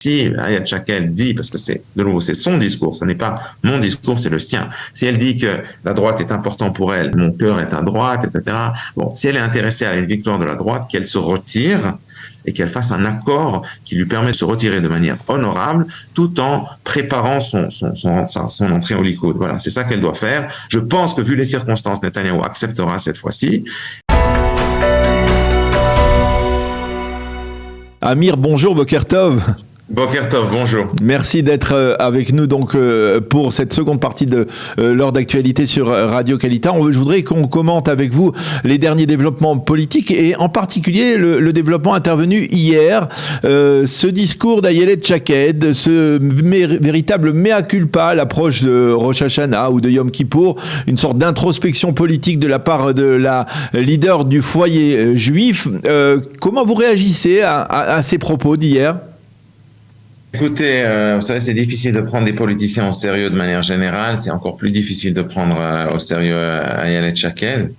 si Ayad Shaked dit, parce que c'est de nouveau c'est son discours, ce n'est pas mon discours, c'est le sien. Si elle dit que la droite est importante pour elle, mon cœur est à droite, etc. Bon, si elle est intéressée à une victoire de la droite, qu'elle se retire et qu'elle fasse un accord qui lui permet de se retirer de manière honorable, tout en préparant son entrée au Likoud. Voilà, c'est ça qu'elle doit faire. Je pense que vu les circonstances, Netanyahou acceptera cette fois-ci. Amir, bonjour, Boker Tov. Boker Tov, bonjour. Merci d'être avec nous donc pour cette seconde partie de l'heure d'actualité sur Radio Kalita. Je voudrais qu'on commente avec vous les derniers développements politiques et en particulier le développement intervenu hier, ce discours d'Ayelet Shaked, ce véritable mea culpa à l'approche de Rosh Hashanah ou de Yom Kippour, une sorte d'introspection politique de la part de la leader du foyer juif. Comment vous réagissez à ces propos d'hier ? Écoutez, vous savez, c'est difficile de prendre des politiciens au sérieux de manière générale. C'est encore plus difficile de prendre au sérieux Ayelet Shaked.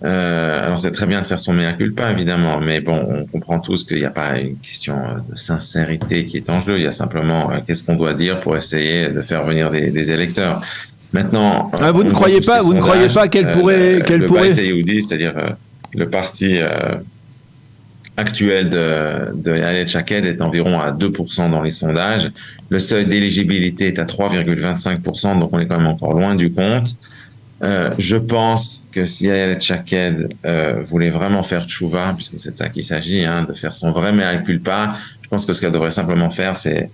Alors, c'est très bien de faire son mea culpa, évidemment, mais bon, on comprend tous qu'il n'y a pas une question de sincérité qui est en jeu. Il y a simplement qu'est-ce qu'on doit dire pour essayer de faire venir des électeurs. Maintenant, vous ne croyez pas qu'elle pourrait, le Beit Yehoudi, c'est-à-dire le parti actuel de Ayelet Shaked est environ à 2% dans les sondages. Le seuil d'éligibilité est à 3,25%, donc on est quand même encore loin du compte. Je pense que si Ayelet Shaked voulait vraiment faire tchouva, puisque c'est de ça qu'il s'agit, de faire son vrai mea culpa, je pense que ce qu'elle devrait simplement faire, c'est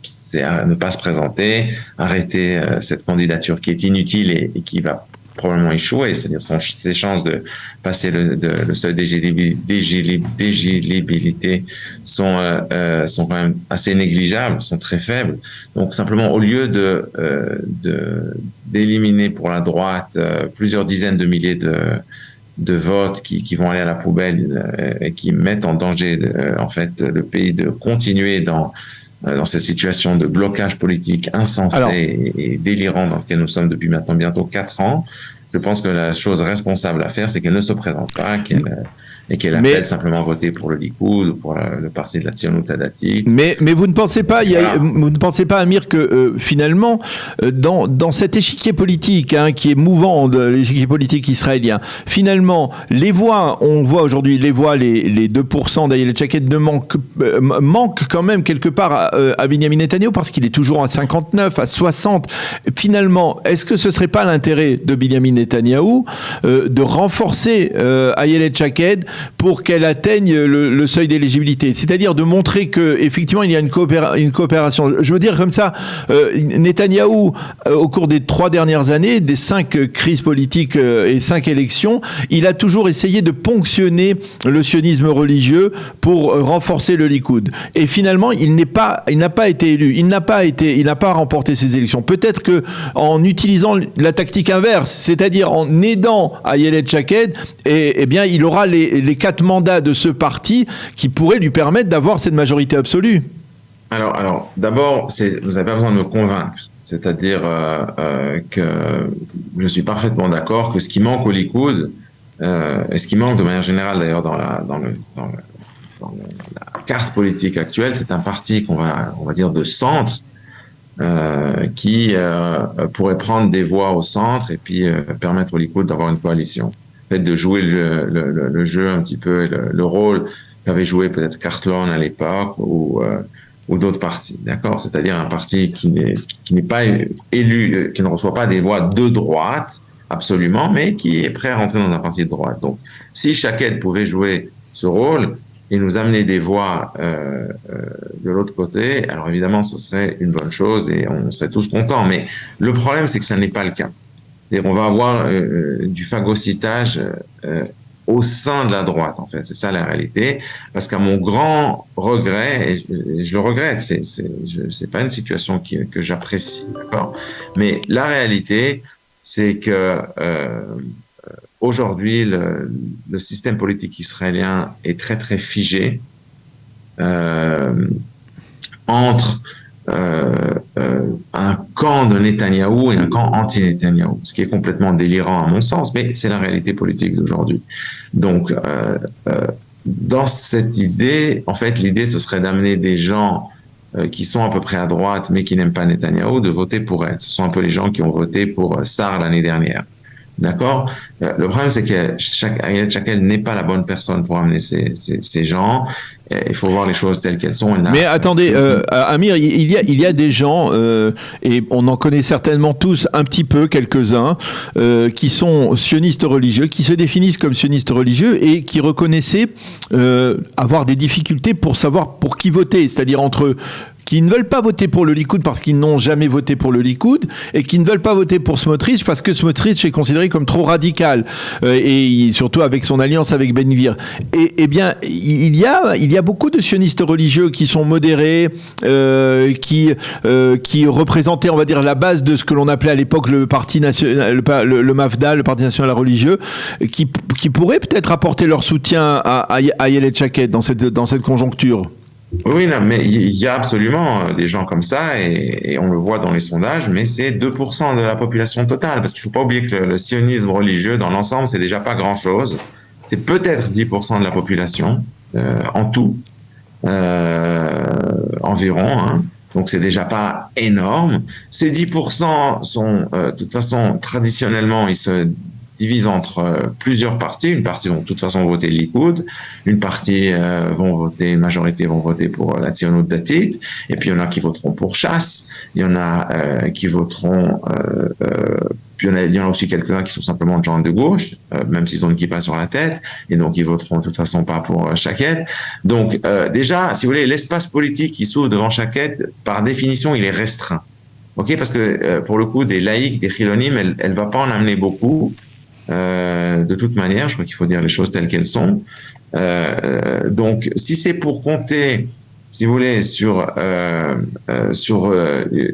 ne pas se présenter, arrêter cette candidature qui est inutile et qui va probablement échouer, c'est-à-dire ses chances de passer le seuil d'éligibilité sont quand même assez négligeables, sont très faibles. Donc simplement, au lieu d'éliminer pour la droite plusieurs dizaines de milliers de votes qui vont aller à la poubelle et qui mettent en danger en fait le pays de continuer dans cette situation de blocage politique insensé et délirant dans lequel nous sommes depuis maintenant bientôt 4 ans, je pense que la chose responsable à faire, c'est qu'elle ne se présente pas, et qu'elle appelle simplement à voter pour le Likoud ou pour le parti de la Tzionut Hadatit. Mais vous ne pensez pas, vous ne pensez pas, Amir, que finalement, dans cet échiquier politique qui est mouvant, de l'échiquier politique israélien, finalement, les voix, on voit aujourd'hui, les 2% d'Ayelet Shaked manquent quand même quelque part à Benyamin Netanyahou parce qu'il est toujours à 59, à 60. Finalement, est-ce que ce serait pas l'intérêt de Benyamin Netanyahou de renforcer Ayelet Shaked pour qu'elle atteigne le seuil d'éligibilité, c'est-à-dire de montrer que effectivement il y a une coopération. Je veux dire comme ça, Netanyahou au cours des 3 dernières années, des 5 crises politiques et 5 élections, il a toujours essayé de ponctionner le sionisme religieux pour renforcer le Likoud. Et finalement, il n'a pas été élu, il n'a pas remporté ces élections. Peut-être que en utilisant la tactique inverse, c'est-à-dire en aidant Ayelet Shaked, eh bien il aura les 4 mandats de ce parti qui pourraient lui permettre d'avoir cette majorité absolue. Alors d'abord, vous n'avez pas besoin de me convaincre. C'est-à-dire que je suis parfaitement d'accord que ce qui manque au Likoud, et ce qui manque de manière générale d'ailleurs dans la carte politique actuelle, c'est un parti on va dire de centre, qui pourrait prendre des voix au centre et puis permettre au Likoud d'avoir une coalition. De jouer le jeu un petit peu, le rôle qu'avait joué peut-être Cartlon à l'époque ou d'autres partis, d'accord ? C'est-à-dire un parti qui n'est pas élu, qui ne reçoit pas des voix de droite, absolument, mais qui est prêt à rentrer dans un parti de droite. Donc, si Shaked pouvait jouer ce rôle et nous amener des voix de l'autre côté, alors évidemment, ce serait une bonne chose et on serait tous contents. Mais le problème, c'est que ça n'est pas le cas. Et on va avoir du phagocytage au sein de la droite, en fait. C'est ça la réalité. Parce qu'à mon grand regret, et je le regrette, c'est pas une situation que j'apprécie, d'accord ? Mais la réalité, c'est que aujourd'hui, le système politique israélien est très, très figé entre un camp de Netanyahou et un camp anti-Netanyahou, ce qui est complètement délirant à mon sens, mais c'est la réalité politique d'aujourd'hui. Donc, dans cette idée, en fait, l'idée, ce serait d'amener des gens qui sont à peu près à droite, mais qui n'aiment pas Netanyahou, de voter pour elle. Ce sont un peu les gens qui ont voté pour Sar l'année dernière. D'accord. Le problème, c'est que Ayelet Shaked n'est pas la bonne personne pour amener ces gens. Il faut voir les choses telles qu'elles sont. Mais attendez, Amir, il y a des gens, et on en connaît certainement tous un petit peu, quelques-uns, qui sont sionistes religieux, qui se définissent comme sionistes religieux et qui reconnaissaient avoir des difficultés pour savoir pour qui voter, c'est-à-dire entre qui ne veulent pas voter pour le Likoud parce qu'ils n'ont jamais voté pour le Likoud et qui ne veulent pas voter pour Smotrich parce que Smotrich est considéré comme trop radical et surtout avec son alliance avec Ben Gvir. Et bien, il y a beaucoup de sionistes religieux qui sont modérés, qui représentaient, on va dire, la base de ce que l'on appelait à l'époque le Parti national, le MAFDA, le Parti national religieux, qui pourraient peut-être apporter leur soutien à Ayelet Shaked dans cette conjoncture. Oui, non, mais il y a absolument des gens comme ça et on le voit dans les sondages, mais c'est 2% de la population totale, parce qu'il faut pas oublier que le sionisme religieux, dans l'ensemble, c'est déjà pas grand-chose. C'est peut-être 10% de la population en tout, environ, hein. Donc c'est déjà pas énorme. Ces 10% sont, de toute façon, traditionnellement, ils se divise entre plusieurs partis. Une partie vont de toute façon voter Likoud, une partie une majorité vont voter pour la Tzionut Datit, et puis il y en a qui voteront pour Chasse, il y en a qui voteront, puis il y en a aussi quelques-uns qui sont simplement de gens de gauche, même s'ils ont une kippa sur la tête, et donc ils voteront de toute façon pas pour Shaked. Donc déjà, si vous voulez, l'espace politique qui s'ouvre devant Shaked, par définition, il est restreint. Ok, parce que pour le coup, des laïcs, des chilonim, elle va pas en amener beaucoup. De toute manière, je crois qu'il faut dire les choses telles qu'elles sont. Donc, si c'est pour compter, si vous voulez, sur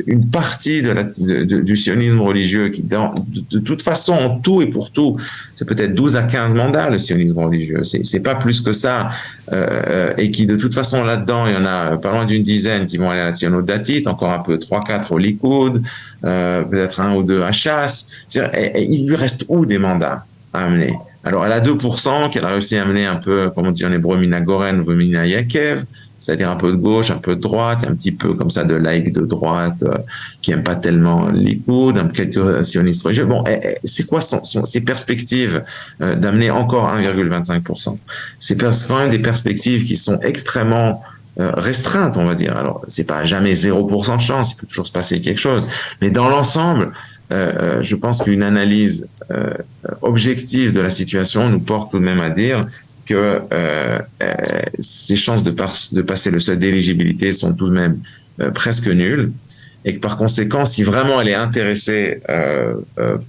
une partie du sionisme religieux qui, de toute façon, en tout et pour tout, c'est peut-être 12 à 15 mandats, le sionisme religieux. C'est pas plus que ça. Et qui, de toute façon, là-dedans, il y en a pas loin d'une dizaine qui vont aller à la Tzionut Datit, encore un peu 3-4 au Likoud, peut-être 1 ou 2 à Chasse. Il lui reste où des mandats à amener? Alors, elle a 2%, qu'elle a réussi à amener un peu, comme on dit en hébreu, Mina Goren ou Mina Yakev, c'est-à-dire un peu de gauche, un peu de droite, un petit peu comme ça de laïcs de droite qui aiment pas tellement Likoud, quelques sionistes religieux. Bon, c'est quoi ses perspectives d'amener encore 1,25%? C'est quand même des perspectives qui sont extrêmement restreintes, on va dire. Alors, c'est pas jamais 0% de chance, il peut toujours se passer quelque chose, mais dans l'ensemble, je pense qu'une analyse objective de la situation nous porte tout de même à dire que ses chances de passer le seuil d'éligibilité sont tout de même presque nulles, et que par conséquent, si vraiment elle est intéressée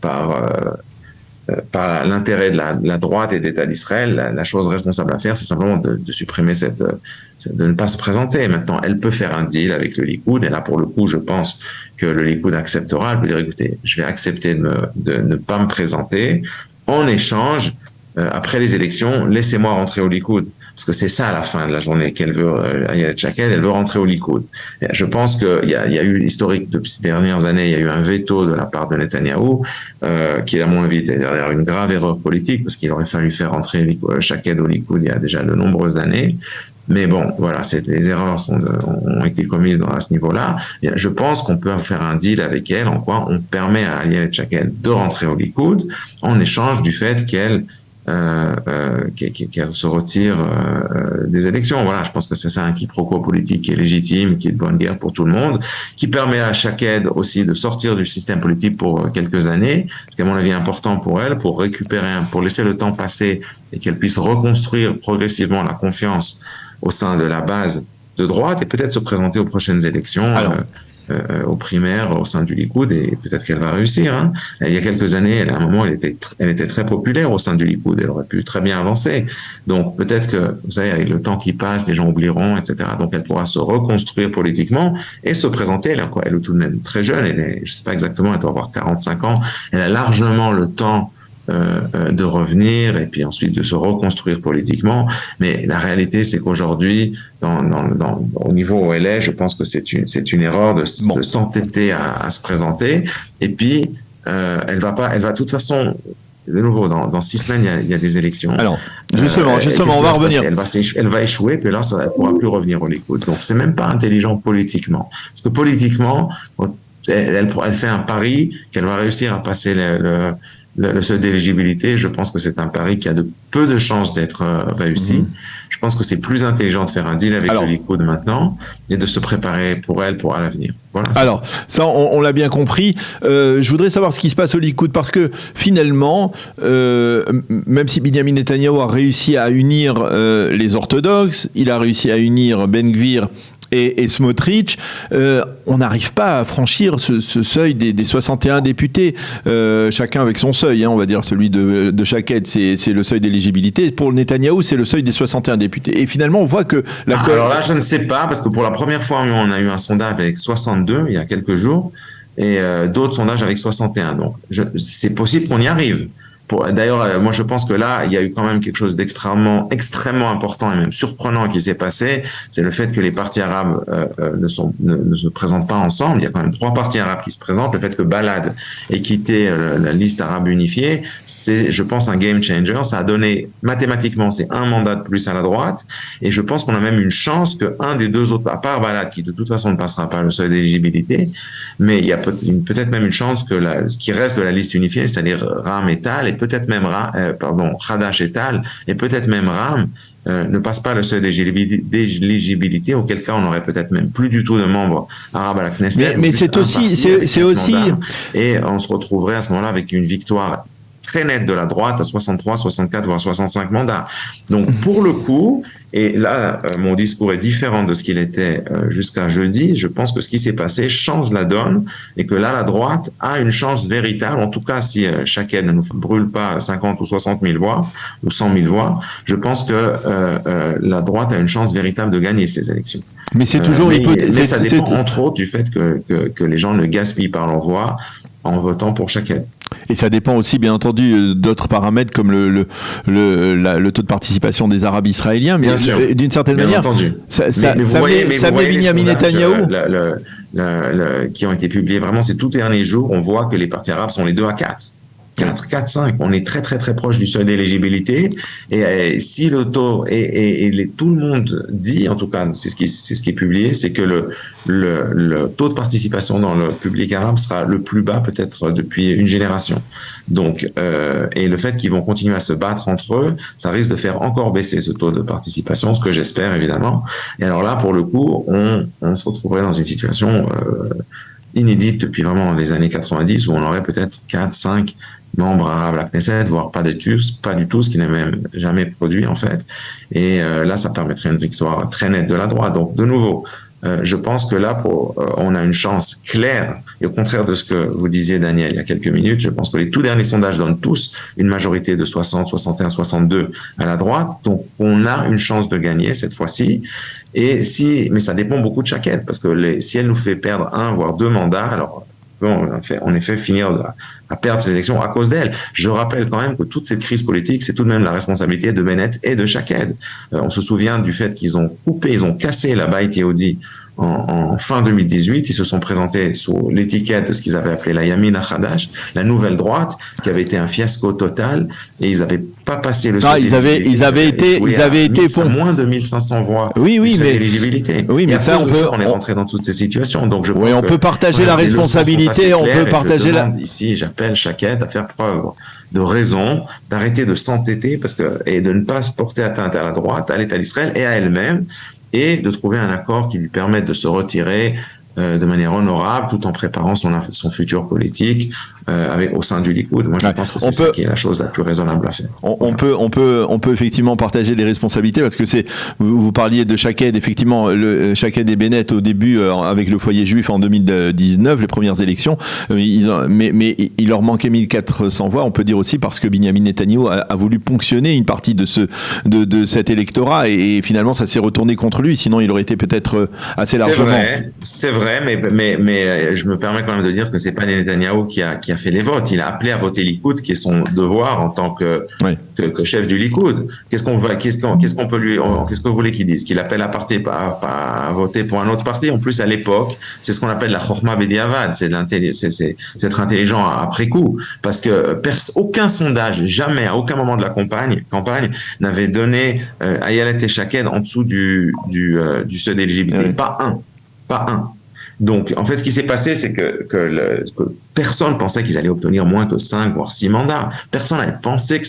par l'intérêt de la droite et de l'État d'Israël, la chose responsable à faire, c'est simplement de supprimer de ne pas se présenter. Maintenant, elle peut faire un deal avec le Likoud, et là, pour le coup, je pense que le Likoud acceptera. Elle peut dire, écoutez, je vais accepter de ne pas me présenter. En échange, après les élections, laissez-moi rentrer au Likoud. Parce que c'est ça à la fin de la journée qu'elle veut, Ayelet Shaked, elle veut rentrer au Likoud. Je pense qu'il y a eu l'historique depuis ces dernières années, il y a eu un veto de la part de Netanyahou, qui à mon avis était derrière une grave erreur politique, parce qu'il aurait fallu faire rentrer Shaked au Likoud il y a déjà de nombreuses années. Mais bon, voilà, les erreurs ont été commises à ce niveau-là. Je pense qu'on peut faire un deal avec elle, en quoi on permet à Ayelet Shaked de rentrer au Likoud, en échange du fait qu'elle se retire des élections. Voilà, je pense que c'est ça un quiproquo politique qui est légitime, qui est de bonne guerre pour tout le monde, qui permet à Shaked aussi de sortir du système politique pour quelques années, ce qui est à mon avis important pour elle, pour laisser le temps passer et qu'elle puisse reconstruire progressivement la confiance au sein de la base de droite et peut-être se présenter aux prochaines élections. Aux primaires au sein du Likoud, et peut-être qu'elle va réussir. Hein. Il y a quelques années, à un moment, elle était très populaire au sein du Likoud, elle aurait pu très bien avancer. Donc peut-être que, vous savez, avec le temps qui passe, les gens oublieront, etc. Donc elle pourra se reconstruire politiquement et se présenter. Elle est tout de même très jeune, je ne sais pas exactement, elle doit avoir 45 ans. Elle a largement le temps de revenir et puis ensuite de se reconstruire politiquement. Mais la réalité, c'est qu'aujourd'hui, au niveau où elle est, je pense que c'est une erreur de s'entêter à se présenter. Et puis, elle va de toute façon de nouveau, dans 6 semaines, il y a des élections. Alors, justement, on va revenir. Elle va échouer, puis là, elle ne pourra plus revenir au Likoud. Donc, c'est même pas intelligent politiquement. Parce que politiquement, elle fait un pari qu'elle va réussir à passer le seuil d'éligibilité. Je pense que c'est un pari qui a de peu de chances d'être réussi. Je pense que c'est plus intelligent de faire un deal avec le Likoud maintenant et de se préparer pour l'avenir. Voilà. Alors, ça, on l'a bien compris. Je voudrais savoir ce qui se passe au Likoud parce que finalement, même si Binyamin Netanyahou a réussi à unir les orthodoxes, il a réussi à unir Ben Gvir et Smotrich, on n'arrive pas à franchir ce seuil des 61 députés, chacun avec son seuil, hein, on va dire celui de Shaked, c'est le seuil d'éligibilité. Pour Netanyahou, c'est le seuil des 61 députés. Et finalement, on voit que alors là, je ne sais pas, parce que pour la première fois, on a eu un sondage avec 62 il y a quelques jours, et d'autres sondages avec 61. Donc, c'est possible qu'on y arrive. D'ailleurs, moi je pense que là, il y a eu quand même quelque chose extrêmement important et même surprenant qui s'est passé. C'est le fait que les partis arabes ne se présentent pas ensemble. Il y a quand même 3 partis arabes qui se présentent. Le fait que Balad ait quitté la liste arabe unifiée, c'est, je pense, un game changer. Ça a donné, mathématiquement, c'est un mandat de plus à la droite. Et je pense qu'on a même une chance qu'un des 2 autres, à part Balad, qui de toute façon ne passera pas le seuil d'éligibilité, mais il y a peut-être même une chance que ce qui reste de la liste unifiée, c'est-à-dire Ram et Tal, et peut-être même Hadash et Tal, et peut-être même Ram, ne passe pas le seuil d'éligibilité, auquel cas on n'aurait peut-être même plus du tout de membres arabes à la Knesset. Mais c'est aussi... Et on se retrouverait à ce moment-là avec une victoire très nette de la droite à 63, 64, voire 65 mandats. Donc pour le coup, et là mon discours est différent de ce qu'il était jusqu'à jeudi, je pense que ce qui s'est passé change la donne et que là la droite a une chance véritable, en tout cas si Shaked ne nous brûle pas 50 ou 60 000 voix ou 100 000 voix, je pense que la droite a une chance véritable de gagner ces élections. Mais c'est toujours mais ça dépend entre autres du fait que les gens ne gaspillent pas leur voix en votant pour Shaked. Et ça dépend aussi, bien entendu, d'autres paramètres comme le taux de participation des Arabes israéliens, mais d'une certaine manière, ça met Binyamin Netanyahou. Qui ont été publiés vraiment ces tout derniers jours, on voit que les partis arabes sont les 2 à 4. 4, 5. On est très, très, très proche du seuil d'éligibilité. Et si le taux, tout le monde dit, en tout cas, c'est ce qui est publié, c'est que le taux de participation dans le public arabe sera le plus bas peut-être depuis une génération. Donc, et le fait qu'ils vont continuer à se battre entre eux, ça risque de faire encore baisser ce taux de participation, ce que j'espère évidemment. Et alors là, pour le coup, on se retrouverait dans une situation inédite depuis vraiment les années 90 où on aurait peut-être 4, 5 membres arabes à la Knesset, voire pas du tout, ce qui n'est même jamais produit en fait. Et là, ça permettrait une victoire très nette de la droite. Donc, de nouveau, je pense que là, on a une chance claire, et au contraire de ce que vous disiez, Daniel, il y a quelques minutes, je pense que les tout derniers sondages donnent tous une majorité de 60, 61, 62 à la droite, donc on a une chance de gagner cette fois-ci. Mais ça dépend beaucoup de Shaked, parce que si elle nous fait perdre 1 voire 2 mandats, alors en effet finir à perdre ces élections à cause d'elle. Je rappelle quand même que toute cette crise politique, c'est tout de même la responsabilité de Bennett et de Shaked. On se souvient du fait qu'ils ont cassé la Bayit Yehudi en fin 2018. Ils se sont présentés sous l'étiquette de ce qu'ils avaient appelé la Yamin Hadash, la nouvelle droite, qui avait été un fiasco total, et ils n'avaient pas passé le seuil d'éligibilité. Ils avaient été moins de 1500 voix. Oui, mais d'éligibilité. Oui, mais ça, on est rentré dans toutes ces situations. Donc je pense on peut partager la responsabilité, on peut partager Ici, j'appelle Shaked à faire preuve de raison, d'arrêter de s'entêter et de ne pas se porter atteinte à la droite, à l'État d'Israël et à elle-même, et de trouver un accord qui lui permette de se retirer de manière honorable, tout en préparant son futur politique au sein du Likoud. Moi, je pense que c'est ça qui est la chose la plus raisonnable à faire. On peut effectivement partager les responsabilités, parce que vous parliez de Shaked, effectivement, Shaked et Bennett au début avec le foyer juif en 2019, les premières élections, mais il leur manquait 1400 voix. On peut dire aussi parce que Binyamin Netanyahou a voulu ponctionner une partie de cet électorat, et finalement ça s'est retourné contre lui. Sinon, il aurait été peut-être assez largement. C'est vrai. vrai, mais je me permets quand même de dire que c'est pas Netanyahou qui a fait les votes. Il a appelé à voter Likoud, qui est son devoir en tant que chef du Likoud. Qu'est-ce qu'on que vous voulez qu'il dise? Qu'il appelle à voter pour un autre parti? En plus, à l'époque, c'est ce qu'on appelle la chorma bediavad, c'est être intelligent après coup, parce que aucun sondage, jamais, à aucun moment de la campagne, n'avait donné Ayelet et Shaked en dessous du seuil d'éligibilité. Pas un. Donc, en fait, ce qui s'est passé, c'est que personne pensait qu'ils allaient obtenir moins que 5 voire 6 mandats. Personne n'avait pensé que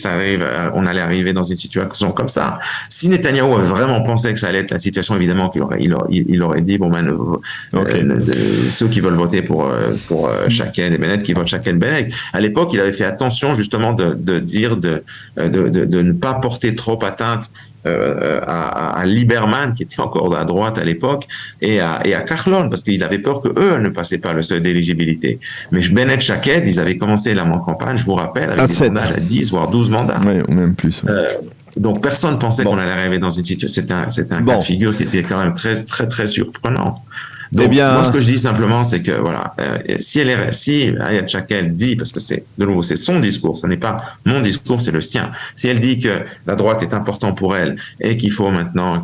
on allait arriver dans une situation comme ça. Si Netanyahou avait vraiment pensé que ça allait être la situation, évidemment, il aurait dit, ceux qui veulent voter pour Shaked et Bennett, qui votent Shaked et Bennett. À l'époque, il avait fait attention, justement, de dire de ne pas porter trop atteinte à Lieberman, qui était encore à droite à l'époque, et à Kahlon, parce qu'il avait peur que eux ne passaient pas le seuil d'éligibilité. Mais Bennett, Shaked, ils avaient commencé la campagne, je vous rappelle, avec des sondages à 10 voire 12 mandats. Oui, ou même plus. Donc personne pensait qu'on allait arriver dans une situation. C'était un cas de figure qui était quand même très très très surprenant. Donc, moi, ce que je dis simplement, c'est que voilà, si Ayelet Shaked dit, parce que c'est son discours, ce n'est pas mon discours, c'est le sien. Si elle dit que la droite est importante pour elle et qu'il faut maintenant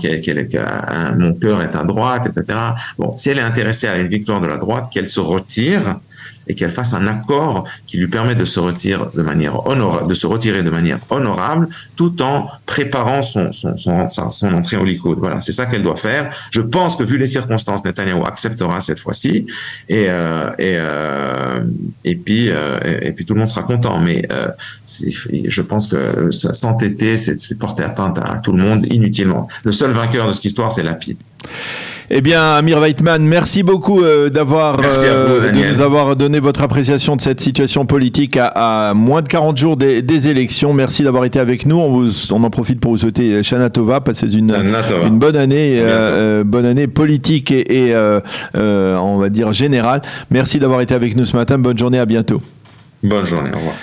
mon cœur est à droite, etc. Bon, si elle est intéressée à une victoire de la droite, qu'elle se retire et qu'elle fasse un accord qui lui permet de se retirer de manière honorable, tout en préparant son entrée au Likoud. Voilà, c'est ça qu'elle doit faire. Je pense que vu les circonstances, Netanyahou acceptera cette fois-ci, et puis tout le monde sera content. Mais je pense que s'entêter, c'est porter atteinte à tout le monde inutilement. Le seul vainqueur de cette histoire, c'est Lapid. Eh bien, Amir Weitman, merci beaucoup de nous avoir donné votre appréciation de cette situation politique à moins de 40 jours des élections. Merci d'avoir été avec nous. On en profite pour vous souhaiter Shana Tova. Passez une bonne année politique et on va dire générale. Merci d'avoir été avec nous ce matin. Bonne journée, à bientôt. Bonne journée, au revoir.